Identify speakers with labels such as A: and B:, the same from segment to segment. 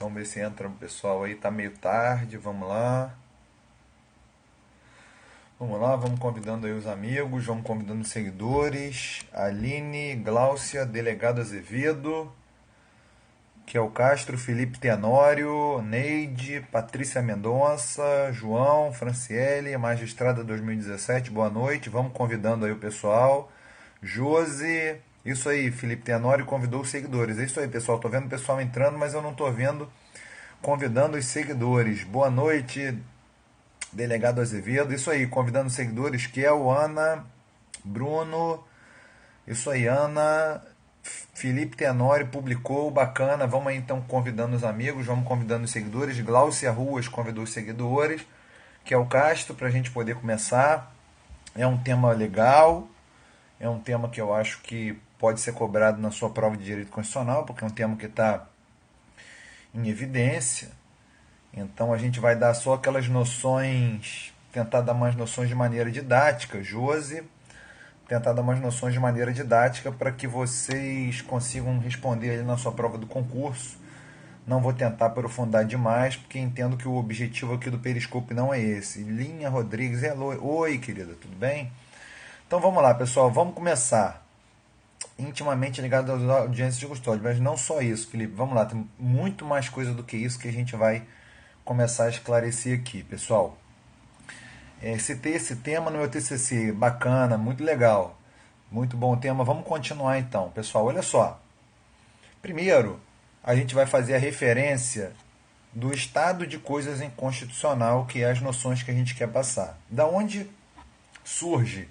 A: Vamos ver se entra o pessoal aí. Tá meio tarde, vamos lá. Vamos lá, vamos convidando aí os amigos, vamos convidando os seguidores. Aline, Gláucia, Delegado Azevedo, Kiel Castro, Felipe Tenório, Neide, Patrícia Mendonça, João, Franciele, Magistrada 2017, boa noite. Vamos convidando aí o pessoal. Josi, isso aí, Felipe Tenório convidou os seguidores. É isso aí, pessoal. Tô vendo o pessoal entrando, mas eu não tô vendo convidando os seguidores. Boa noite, Delegado Azevedo. Isso aí, convidando os seguidores, Kiel, Ana, Bruno. Isso aí, Ana. Felipe Tenório publicou, bacana. Vamos aí então convidando os amigos, vamos convidando os seguidores. Glaucia Ruas convidou os seguidores, que é o Castro, para a gente poder começar. É um tema legal, é um tema que eu acho que pode ser cobrado na sua prova de direito constitucional, porque é um tema que está em evidência. Então a gente vai dar só aquelas noções, tentar dar mais noções de maneira didática. Josi, tentar dar umas noções de maneira didática para que vocês consigam responder ali na sua prova do concurso. Não vou tentar aprofundar demais, porque entendo que o objetivo aqui do Periscope não é esse. Linha Rodrigues, hello. Oi, querida, tudo bem? Então vamos lá, pessoal, vamos começar. Intimamente ligado às audiências de custódia, mas não só isso, Felipe. Vamos lá, tem muito mais coisa do que isso que a gente vai começar a esclarecer aqui, pessoal. Citei esse tema no meu TCC, bacana, muito legal, muito bom tema. Vamos continuar então, pessoal. Olha só. Primeiro, a gente vai fazer a referência do estado de coisas inconstitucional, que é as noções que a gente quer passar. Da onde surge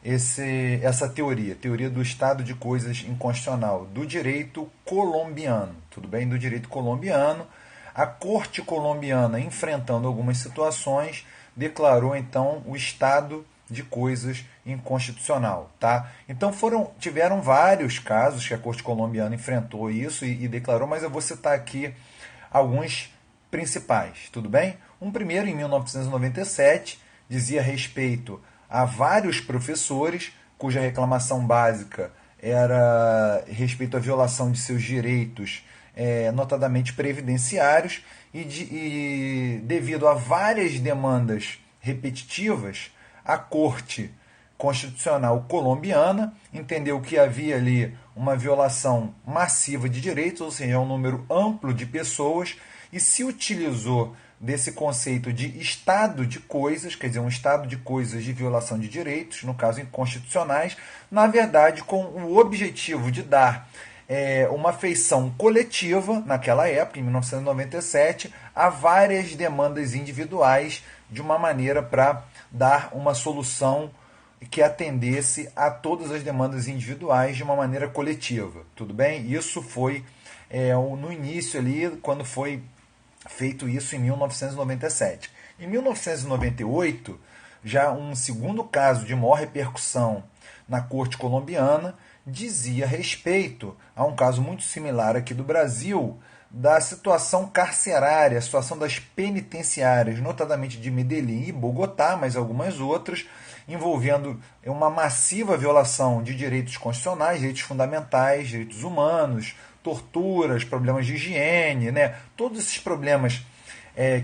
A: essa teoria do estado de coisas inconstitucional? Do direito colombiano, tudo bem? Do direito colombiano. A corte colombiana, enfrentando algumas situações, declarou então o estado de coisas inconstitucional, tá? Então tiveram vários casos que a corte colombiana enfrentou isso e declarou, mas eu vou citar aqui alguns principais, tudo bem? Um primeiro, em 1997, dizia respeito a vários professores cuja reclamação básica era respeito à violação de seus direitos, notadamente previdenciários, e devido a várias demandas repetitivas, a Corte Constitucional colombiana entendeu que havia ali uma violação massiva de direitos, ou seja, um número amplo de pessoas, e se utilizou desse conceito de estado de coisas, quer dizer, um estado de coisas de violação de direitos, no caso inconstitucionais, na verdade com o objetivo de dar uma feição coletiva, naquela época, em 1997, a várias demandas individuais, de uma maneira para dar uma solução que atendesse a todas as demandas individuais de uma maneira coletiva. Tudo bem? Isso foi no início ali, quando foi feito isso em 1997. Em 1998, já um segundo caso de maior repercussão na corte colombiana dizia respeito a um caso muito similar aqui do Brasil, da situação carcerária, a situação das penitenciárias, notadamente de Medellín e Bogotá, mas algumas outras, envolvendo uma massiva violação de direitos constitucionais, direitos fundamentais, direitos humanos, torturas, problemas de higiene, né? Todos esses problemas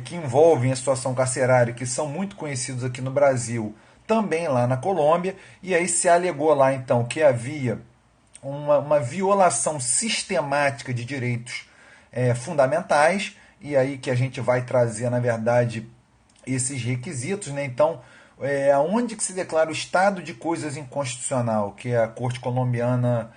A: que envolvem a situação carcerária, que são muito conhecidos aqui no Brasil, também lá na Colômbia, e aí se alegou lá então que havia uma violação sistemática de direitos fundamentais, e aí que a gente vai trazer, na verdade, esses requisitos, né? Então, aonde que se declara o estado de coisas inconstitucional, que a Corte Colombiana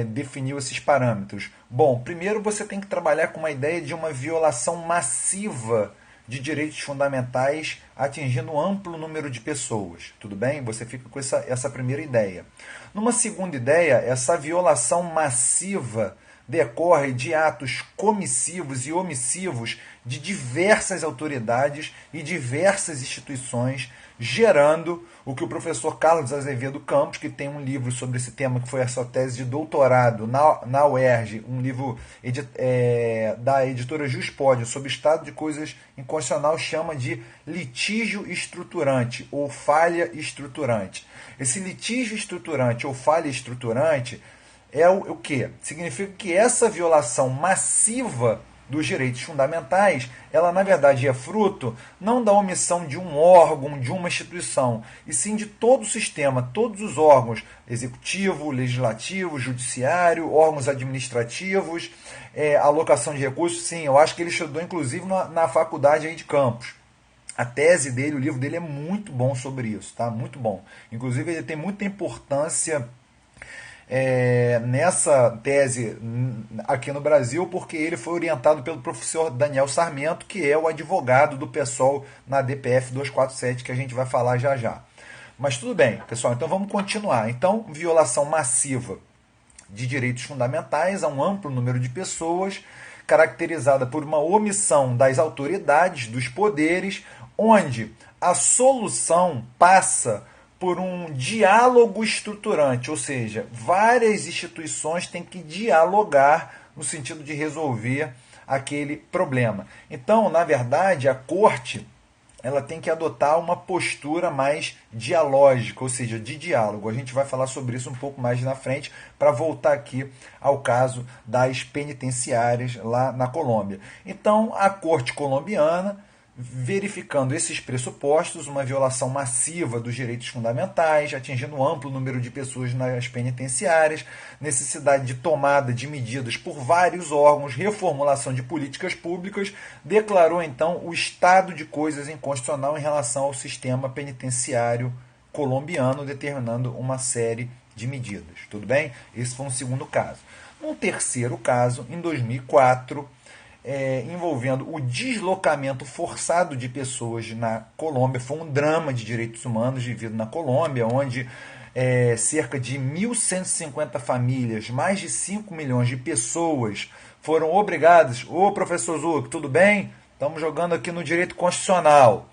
A: definiu esses parâmetros? Bom, primeiro você tem que trabalhar com uma ideia de uma violação massiva de direitos fundamentais atingindo um amplo número de pessoas. Tudo bem? Você fica com essa primeira ideia. Numa segunda ideia, essa violação massiva decorre de atos comissivos e omissivos de diversas autoridades e diversas instituições, gerando o que o professor Carlos Azevedo Campos, que tem um livro sobre esse tema, que foi a sua tese de doutorado na UERJ, um livro da editora Juspódio, sobre o estado de coisas inconstitucional, chama de litígio estruturante ou falha estruturante. Esse litígio estruturante ou falha estruturante é o quê? Significa que essa violação massiva dos direitos fundamentais, ela na verdade é fruto não da omissão de um órgão, de uma instituição, e sim de todo o sistema, todos os órgãos, executivo, legislativo, judiciário, órgãos administrativos, alocação de recursos. Sim, eu acho que ele estudou inclusive na faculdade aí de Campos. A tese dele, o livro dele é muito bom sobre isso, tá? Muito bom. Inclusive ele tem muita importância nessa tese aqui no Brasil, porque ele foi orientado pelo professor Daniel Sarmento, que é o advogado do PSOL na DPF 247, que a gente vai falar já já. Mas tudo bem, pessoal, então vamos continuar. Então, violação massiva de direitos fundamentais a um amplo número de pessoas, caracterizada por uma omissão das autoridades, dos poderes, onde a solução passa por um diálogo estruturante, ou seja, várias instituições têm que dialogar no sentido de resolver aquele problema. Então, na verdade, a corte ela tem que adotar uma postura mais dialógica, ou seja, de diálogo. A gente vai falar sobre isso um pouco mais na frente, para voltar aqui ao caso das penitenciárias lá na Colômbia. Então, a corte colombiana, verificando esses pressupostos, uma violação massiva dos direitos fundamentais, atingindo um amplo número de pessoas nas penitenciárias, necessidade de tomada de medidas por vários órgãos, reformulação de políticas públicas, declarou então o estado de coisas inconstitucional em relação ao sistema penitenciário colombiano, determinando uma série de medidas. Tudo bem? Esse foi um segundo caso. Um terceiro caso, em 2004, envolvendo o deslocamento forçado de pessoas na Colômbia. Foi um drama de direitos humanos vivido na Colômbia, onde cerca de 1.150 famílias, mais de 5 milhões de pessoas foram obrigadas. Ô, professor Zuc, tudo bem? Estamos jogando aqui no direito constitucional.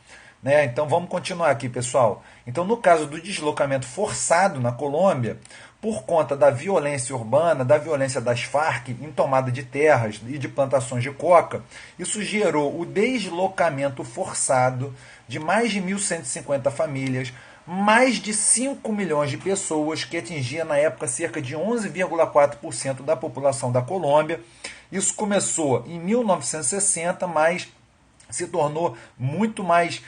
A: Então vamos continuar aqui, pessoal. Então, no caso do deslocamento forçado na Colômbia, por conta da violência urbana, da violência das Farc em tomada de terras e de plantações de coca, isso gerou o deslocamento forçado de mais de 1.150 famílias, mais de 5 milhões de pessoas, que atingia na época cerca de 11,4% da população da Colômbia. Isso começou em 1960, mas se tornou muito mais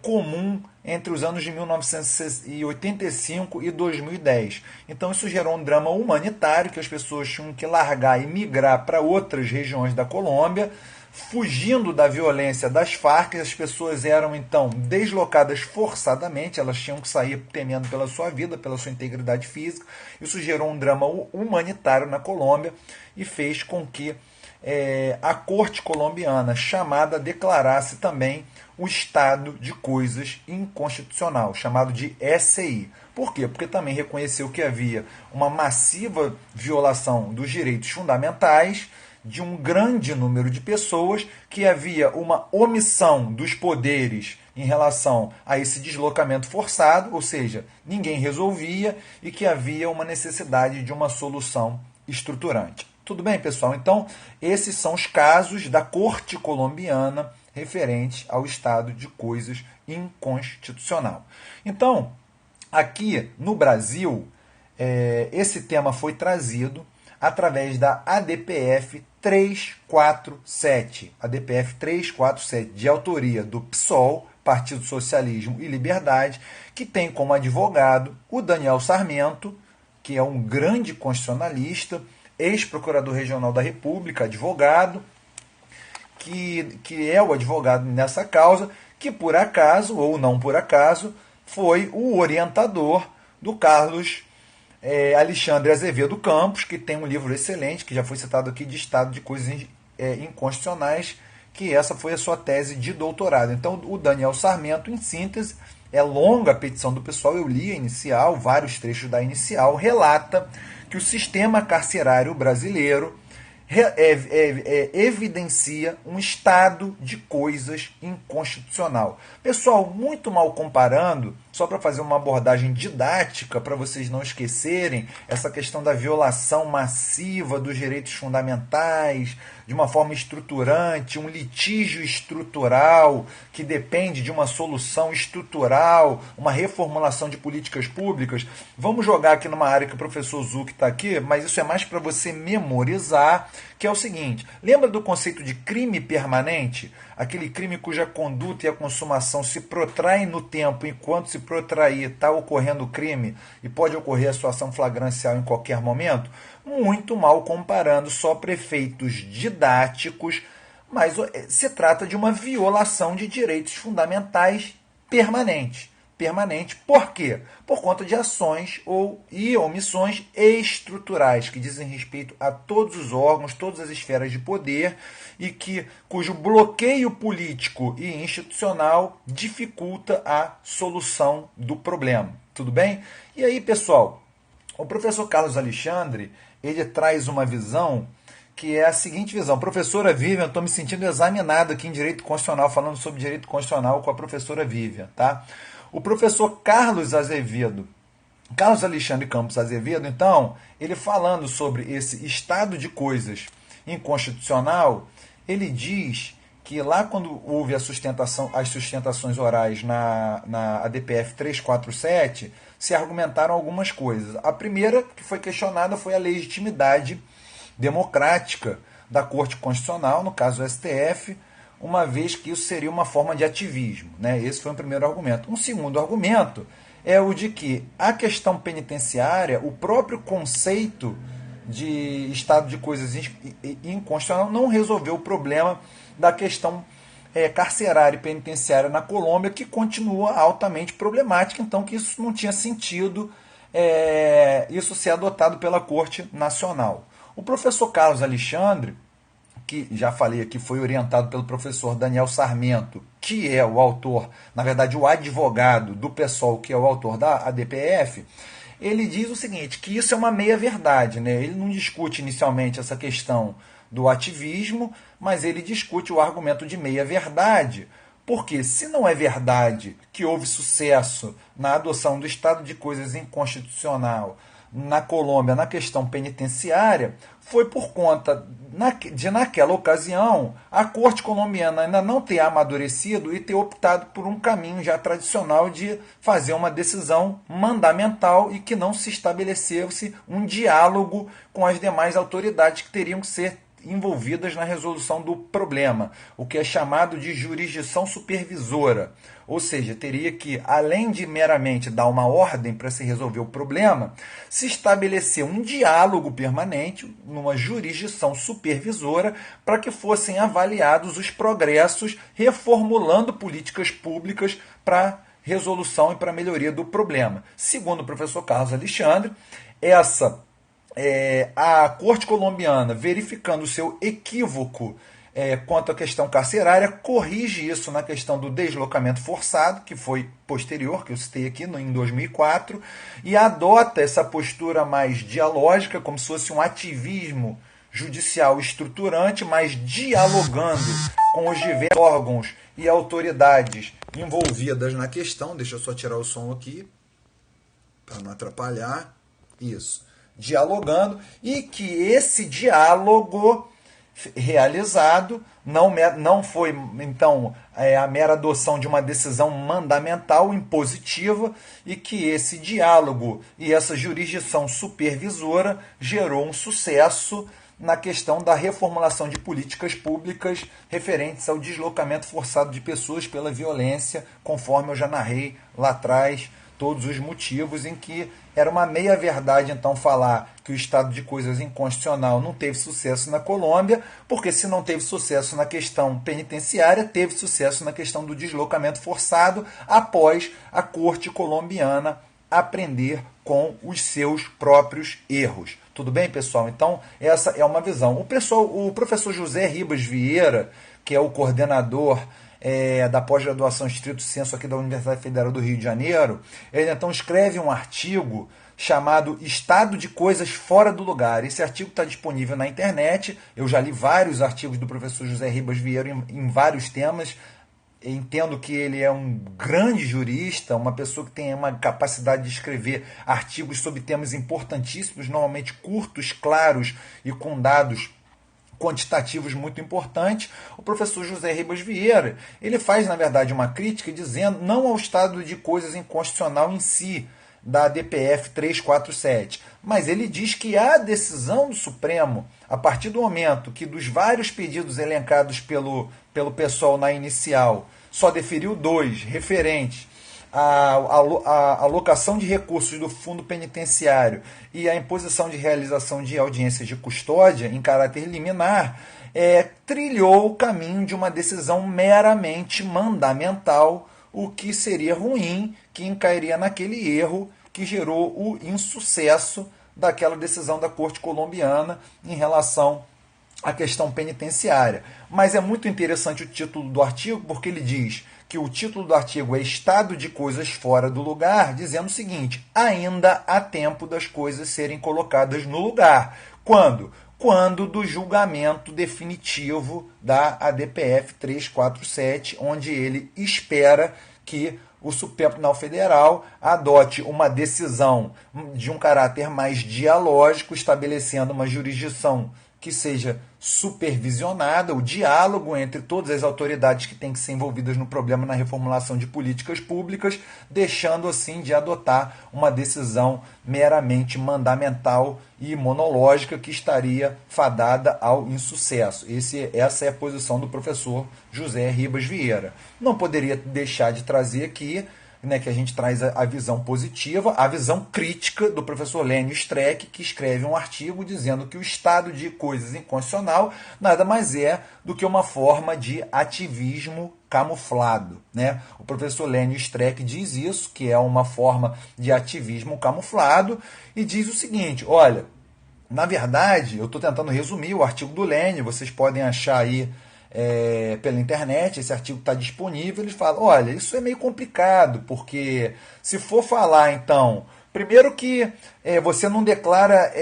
A: comum entre os anos de 1985 e 2010. Então isso gerou um drama humanitário, que as pessoas tinham que largar e migrar para outras regiões da Colômbia, fugindo da violência das Farc. As pessoas eram então deslocadas forçadamente, elas tinham que sair temendo pela sua vida, pela sua integridade física. Isso gerou um drama humanitário na Colômbia e fez com que a corte colombiana chamada declarasse também o estado de coisas inconstitucional, chamado de SI. Por quê? Porque também reconheceu que havia uma massiva violação dos direitos fundamentais de um grande número de pessoas, que havia uma omissão dos poderes em relação a esse deslocamento forçado, ou seja, ninguém resolvia, e que havia uma necessidade de uma solução estruturante. Tudo bem, pessoal? Então, esses são os casos da corte colombiana referente ao estado de coisas inconstitucional. Então, aqui no Brasil, esse tema foi trazido através da ADPF 347. ADPF 347, de autoria do PSOL, Partido Socialismo e Liberdade, que tem como advogado o Daniel Sarmento, que é um grande constitucionalista, ex-procurador regional da República, advogado, que é o advogado nessa causa, que por acaso, ou não por acaso, foi o orientador do Carlos Alexandre Azevedo Campos, que tem um livro excelente, que já foi citado aqui, de Estado de Coisas Inconstitucionais, que essa foi a sua tese de doutorado. Então, o Daniel Sarmento, em síntese, é longa a petição do pessoal, eu li a inicial, vários trechos da inicial, relata que o sistema carcerário brasileiro evidencia um estado de coisas inconstitucional. Pessoal, muito mal comparando, só para fazer uma abordagem didática, para vocês não esquecerem, essa questão da violação massiva dos direitos fundamentais, de uma forma estruturante, um litígio estrutural que depende de uma solução estrutural, uma reformulação de políticas públicas. Vamos jogar aqui numa área que o professor Zuc está aqui, mas isso é mais para você memorizar, que é o seguinte: lembra do conceito de crime permanente? Aquele crime cuja conduta e a consumação se protraem no tempo, enquanto se protrair está ocorrendo o crime e pode ocorrer a sua ação flagrancial em qualquer momento? Muito mal comparando, só para efeitos didáticos, mas se trata de uma violação de direitos fundamentais permanente. Permanente. Por quê? Por conta de ações e omissões estruturais que dizem respeito a todos os órgãos, todas as esferas de poder e cujo bloqueio político e institucional dificulta a solução do problema. Tudo bem? E aí, pessoal, o professor Carlos Alexandre, ele traz uma visão que é a seguinte visão. Professora Vivian, estou me sentindo examinado aqui em Direito Constitucional, falando sobre Direito Constitucional com a professora Vivian, tá? O professor Carlos Alexandre Campos Azevedo, então, ele falando sobre esse estado de coisas inconstitucional, ele diz que lá quando houve as sustentações orais na ADPF 347, se argumentaram algumas coisas. A primeira que foi questionada foi a legitimidade democrática da Corte Constitucional, no caso do STF, uma vez que isso seria uma forma de ativismo, né? Esse foi o primeiro argumento. Um segundo argumento é o de que a questão penitenciária, o próprio conceito de estado de coisas inconstitucional não resolveu o problema da questão carcerária e penitenciária na Colômbia, que continua altamente problemática, então que isso não tinha sentido isso ser adotado pela Corte Nacional. O professor Carlos Alexandre, que já falei aqui, foi orientado pelo professor Daniel Sarmento, que é o autor, na verdade o advogado do PSOL, que é o autor da ADPF, ele diz o seguinte, que isso é uma meia-verdade, né? Ele não discute inicialmente essa questão do ativismo, mas ele discute o argumento de meia-verdade, porque se não é verdade que houve sucesso na adoção do estado de coisas inconstitucional na Colômbia, na questão penitenciária, foi por conta de, naquela ocasião, a Corte colombiana ainda não ter amadurecido e ter optado por um caminho já tradicional de fazer uma decisão mandamental e que não se estabelecesse um diálogo com as demais autoridades que teriam que ser envolvidas na resolução do problema, o que é chamado de jurisdição supervisora. Ou seja, teria que, além de meramente dar uma ordem para se resolver o problema, se estabelecer um diálogo permanente, numa jurisdição supervisora, para que fossem avaliados os progressos, reformulando políticas públicas para resolução e para melhoria do problema. Segundo o professor Carlos Alexandre, a Corte colombiana, verificando o seu equívoco quanto à questão carcerária, corrige isso na questão do deslocamento forçado, que foi posterior, que eu citei aqui em 2004, e adota essa postura mais dialógica, como se fosse um ativismo judicial estruturante, mas dialogando com os diversos órgãos e autoridades envolvidas na questão. Deixa eu só tirar o som aqui, para não atrapalhar. Isso. Dialogando, e que esse diálogo realizado não foi, então, a mera adoção de uma decisão mandamental impositiva, e que esse diálogo e essa jurisdição supervisora gerou um sucesso na questão da reformulação de políticas públicas referentes ao deslocamento forçado de pessoas pela violência, conforme eu já narrei lá atrás todos os motivos, em que era uma meia-verdade, então, falar que o estado de coisas inconstitucional não teve sucesso na Colômbia, porque se não teve sucesso na questão penitenciária, teve sucesso na questão do deslocamento forçado, após a Corte colombiana aprender com os seus próprios erros. Tudo bem, pessoal? Então, essa é uma visão. O professor José Ribas Vieira, que é o coordenador da pós-graduação estrito sensu aqui da Universidade Federal do Rio de Janeiro, ele então escreve um artigo chamado Estado de Coisas Fora do Lugar. Esse artigo está disponível na internet, eu já li vários artigos do professor José Ribas Vieira em vários temas, entendo que ele é um grande jurista, uma pessoa que tem uma capacidade de escrever artigos sobre temas importantíssimos, normalmente curtos, claros e com dados quantitativos muito importantes. O professor José Ribas Vieira, ele faz, na verdade, uma crítica dizendo não ao estado de coisas inconstitucional em si, da DPF 347, mas ele diz que a decisão do Supremo, a partir do momento que dos vários pedidos elencados pelo pessoal na inicial, só deferiu 2 referentes à alocação de recursos do fundo penitenciário e a imposição de realização de audiências de custódia em caráter liminar, trilhou o caminho de uma decisão meramente mandamental, o que seria ruim, que encairia naquele erro que gerou o insucesso daquela decisão da Corte Colombiana em relação à questão penitenciária. Mas é muito interessante o título do artigo, porque ele diz que o título do artigo é Estado de Coisas Fora do Lugar, dizendo o seguinte: ainda há tempo das coisas serem colocadas no lugar. Quando? Quando do julgamento definitivo da ADPF 347, onde ele espera que o Supremo Tribunal Federal adote uma decisão de um caráter mais dialógico, estabelecendo uma jurisdição que seja supervisionada, o diálogo entre todas as autoridades que têm que ser envolvidas no problema na reformulação de políticas públicas, deixando assim de adotar uma decisão meramente mandamental e monológica que estaria fadada ao insucesso. Essa é a posição do professor José Ribas Vieira. Não poderia deixar de trazer aqui, que a gente traz a visão positiva, a visão crítica do professor Lênio Streck, que escreve um artigo dizendo que o estado de coisas inconstitucional nada mais é do que uma forma de ativismo camuflado. O professor Lênio Streck diz isso, que é uma forma de ativismo camuflado, e diz o seguinte: olha, na verdade, eu estou tentando resumir o artigo do Lênio, vocês podem achar aí pela internet, esse artigo está disponível. Ele fala, olha, isso é meio complicado, porque se for falar, então, primeiro que você não declara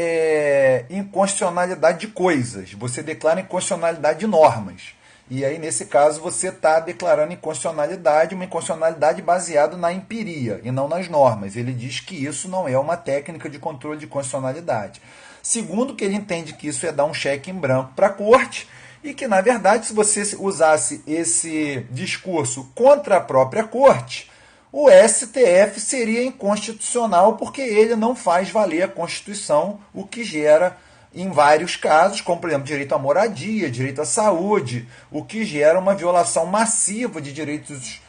A: inconstitucionalidade de coisas, você declara inconstitucionalidade de normas. E aí, nesse caso, você está declarando inconstitucionalidade, uma inconstitucionalidade baseada na empiria e não nas normas. Ele diz que isso não é uma técnica de controle de constitucionalidade. Segundo, que ele entende que isso é dar um cheque em branco para a corte, e que, na verdade, se você usasse esse discurso contra a própria corte, o STF seria inconstitucional, porque ele não faz valer a Constituição, o que gera, em vários casos, como, por exemplo, direito à moradia, direito à saúde, o que gera uma violação massiva de direitos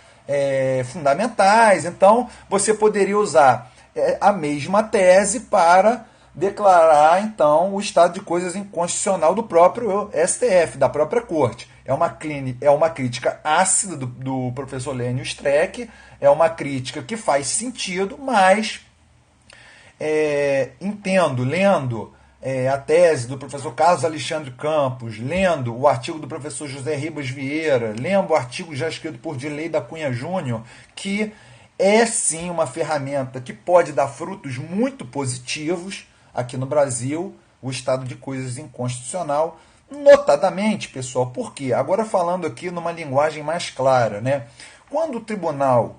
A: fundamentais. Então, você poderia usar a mesma tese para declarar, então, o estado de coisas inconstitucional do próprio STF, da própria Corte. É uma crítica ácida do professor Lênio Streck, é uma crítica que faz sentido, mas entendo, lendo a tese do professor Carlos Alexandre Campos, lendo o artigo do professor José Ribas Vieira, lendo o artigo já escrito por Dirley da Cunha Júnior, que é sim uma ferramenta que pode dar frutos muito positivos aqui no Brasil, o estado de coisas inconstitucional, notadamente, pessoal, por quê? Agora falando aqui numa linguagem mais clara, quando o tribunal,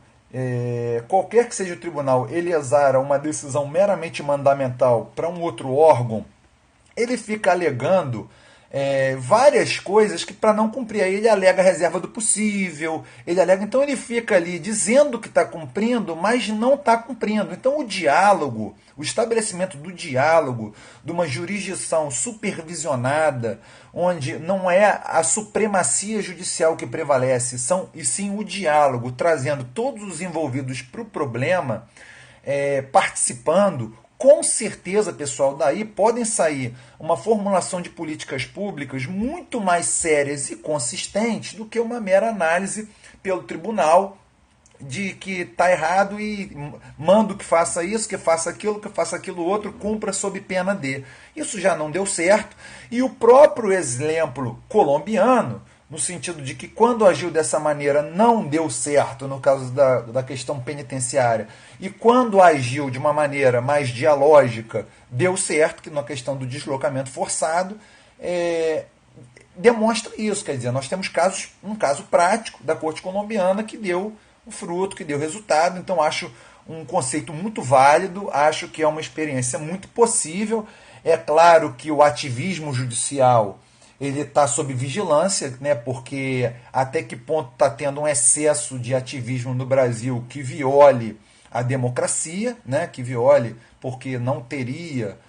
A: qualquer que seja o tribunal, ele exara uma decisão meramente mandamental para um outro órgão, ele fica alegando várias coisas que, para não cumprir, aí ele alega a reserva do possível, então ele fica ali dizendo que está cumprindo, mas não está cumprindo. Então o diálogo, o estabelecimento do diálogo, de uma jurisdição supervisionada, onde não é a supremacia judicial que prevalece, e sim o diálogo, trazendo todos os envolvidos para o problema, participando. Com certeza, pessoal, daí podem sair uma formulação de políticas públicas muito mais sérias e consistentes do que uma mera análise pelo tribunal de que está errado e mando que faça isso, que faça aquilo outro, cumpra sob pena de. Isso já não deu certo. E o próprio exemplo colombiano, no sentido de que quando agiu dessa maneira não deu certo no caso da questão penitenciária, e quando agiu de uma maneira mais dialógica, deu certo, que na questão do deslocamento forçado, demonstra isso. Quer dizer, nós temos um caso prático da corte colombiana que deu o fruto, que deu resultado. Então, acho um conceito muito válido, acho que é uma experiência muito possível. É claro que o ativismo judicial ele está sob vigilância, né, porque até que ponto está tendo um excesso de ativismo no Brasil que viole a democracia, né, que viole, porque não teria,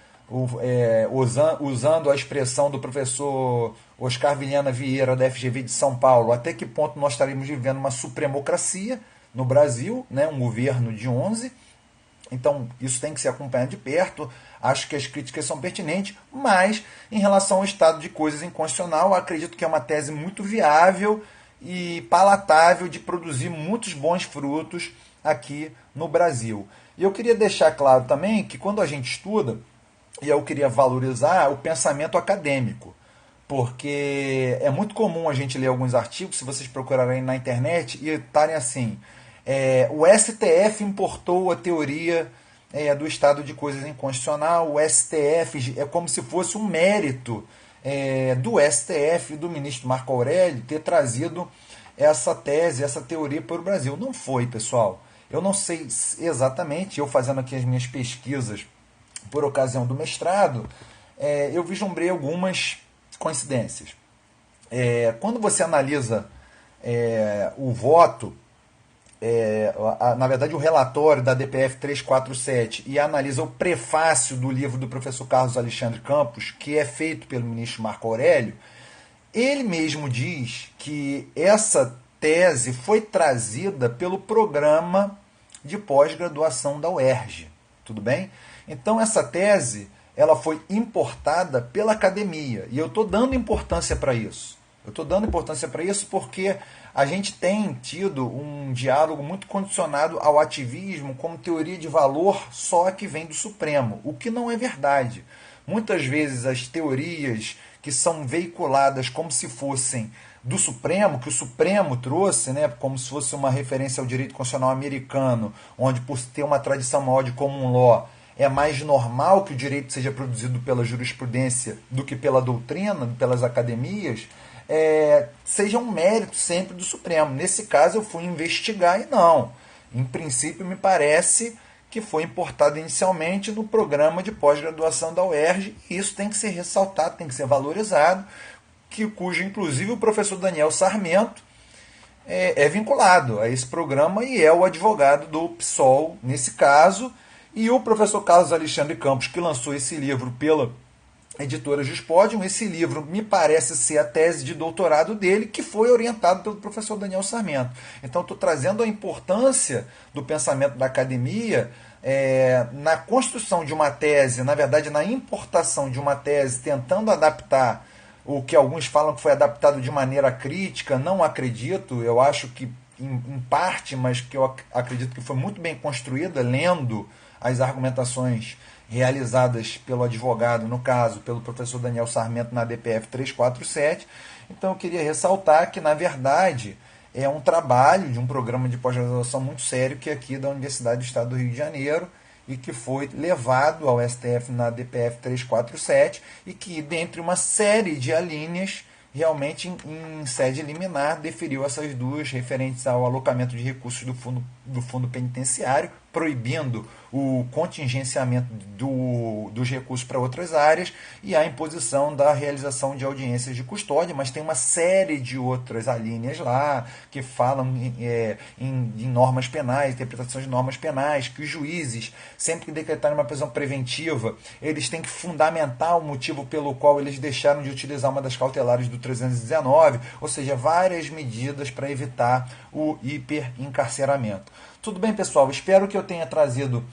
A: usando a expressão do professor Oscar Vilhena Vieira, da FGV de São Paulo, até que ponto nós estaríamos vivendo uma supremocracia no Brasil, né, um governo de 11. Então, isso tem que ser acompanhado de perto. Acho que as críticas são pertinentes, mas em relação ao estado de coisas inconstitucional, acredito que é uma tese muito viável e palatável de produzir muitos bons frutos aqui no Brasil. E eu queria deixar claro também que quando a gente estuda, e eu queria valorizar o pensamento acadêmico, porque é muito comum a gente ler alguns artigos, se vocês procurarem na internet, e estarem assim, o STF importou a teoria do estado de coisas inconstitucional, o STF é como se fosse um mérito do STF, do ministro Marco Aurélio, ter trazido essa tese, essa teoria para o Brasil. Não foi, pessoal. Eu não sei exatamente, eu fazendo aqui as minhas pesquisas por ocasião do mestrado, eu vislumbrei algumas coincidências. Quando você analisa o voto, na verdade o relatório da DPF 347 e analisa o prefácio do livro do professor Carlos Alexandre Campos, que é feito pelo ministro Marco Aurélio, ele mesmo diz que essa tese foi trazida pelo programa de pós-graduação da UERJ. Tudo bem? Então essa tese ela foi importada pela academia e eu estou dando importância para isso. Eu estou dando importância para isso porque a gente tem tido um diálogo muito condicionado ao ativismo como teoria de valor só que vem do Supremo, o que não é verdade. Muitas vezes as teorias que são veiculadas como se fossem do Supremo, que o Supremo trouxe, né, como se fosse uma referência ao direito constitucional americano, onde por ter uma tradição maior de common law, é mais normal que o direito seja produzido pela jurisprudência do que pela doutrina, pelas academias, seja um mérito sempre do Supremo. Nesse caso eu fui investigar e não. Em princípio me parece que foi importado inicialmente no programa de pós-graduação da UERJ e isso tem que ser ressaltado, tem que ser valorizado, cujo inclusive o professor Daniel Sarmento é vinculado a esse programa e é o advogado do PSOL nesse caso, e o professor Carlos Alexandre Campos, que lançou esse livro pela editora Juspodium, esse livro me parece ser a tese de doutorado dele, que foi orientado pelo professor Daniel Sarmento. Então estou trazendo a importância do pensamento da academia na construção de uma tese, na verdade na importação de uma tese, tentando adaptar o que alguns falam que foi adaptado de maneira crítica. Não acredito, eu acho que em parte, mas que eu acredito que foi muito bem construída, lendo as argumentações realizadas pelo advogado, no caso, pelo professor Daniel Sarmento na DPF 347. Então eu queria ressaltar que, na verdade, é um trabalho de um programa de pós-graduação muito sério que é aqui da Universidade do Estado do Rio de Janeiro e que foi levado ao STF na DPF 347 e que, dentre uma série de alíneas, realmente em sede liminar deferiu essas duas referentes ao alocamento de recursos do fundo penitenciário, proibindo o contingenciamento dos recursos para outras áreas e a imposição da realização de audiências de custódia, mas tem uma série de outras alíneas lá que falam em normas penais, interpretações de normas penais, que os juízes, sempre que decretarem uma prisão preventiva, eles têm que fundamentar o motivo pelo qual eles deixaram de utilizar uma das cautelares do 319, ou seja, várias medidas para evitar o hiperencarceramento. Tudo bem, pessoal? Espero que eu tenha trazido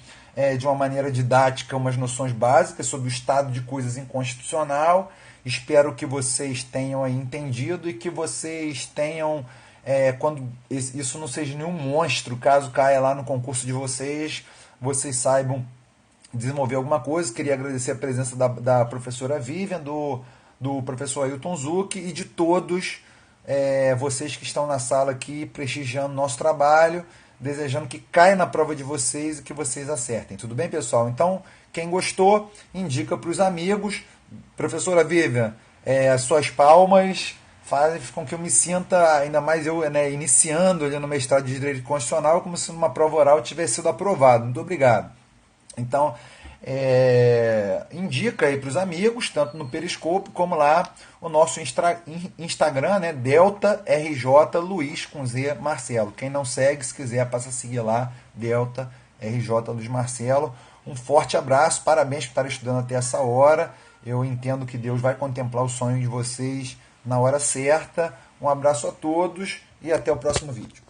A: de uma maneira didática umas noções básicas sobre o estado de coisas inconstitucional. Espero que vocês tenham aí entendido e que vocês tenham, quando isso não seja nenhum monstro, caso caia lá no concurso de vocês saibam desenvolver alguma coisa. Queria agradecer a presença da professora Vivian, do professor Ailton Zucchi e de todos vocês que estão na sala aqui prestigiando nosso trabalho, desejando que caia na prova de vocês e que vocês acertem. Tudo bem, pessoal? Então, quem gostou, indica para os amigos. Professora Vivian, As suas palmas fazem com que eu me sinta, ainda mais eu, né, iniciando ali no mestrado de Direito Constitucional, como se numa prova oral tivesse sido aprovado. Muito obrigado. Então, indica aí para os amigos, tanto no Periscope como lá o nosso Instagram, né, Delta RJ Luiz com Z Marcelo. Quem não segue, se quiser, passa a seguir lá, Delta RJ Luiz Marcelo. Um forte abraço, parabéns por estar estudando até essa hora. Eu entendo que Deus vai contemplar o sonho de vocês na hora certa. Um abraço a todos e até o próximo vídeo.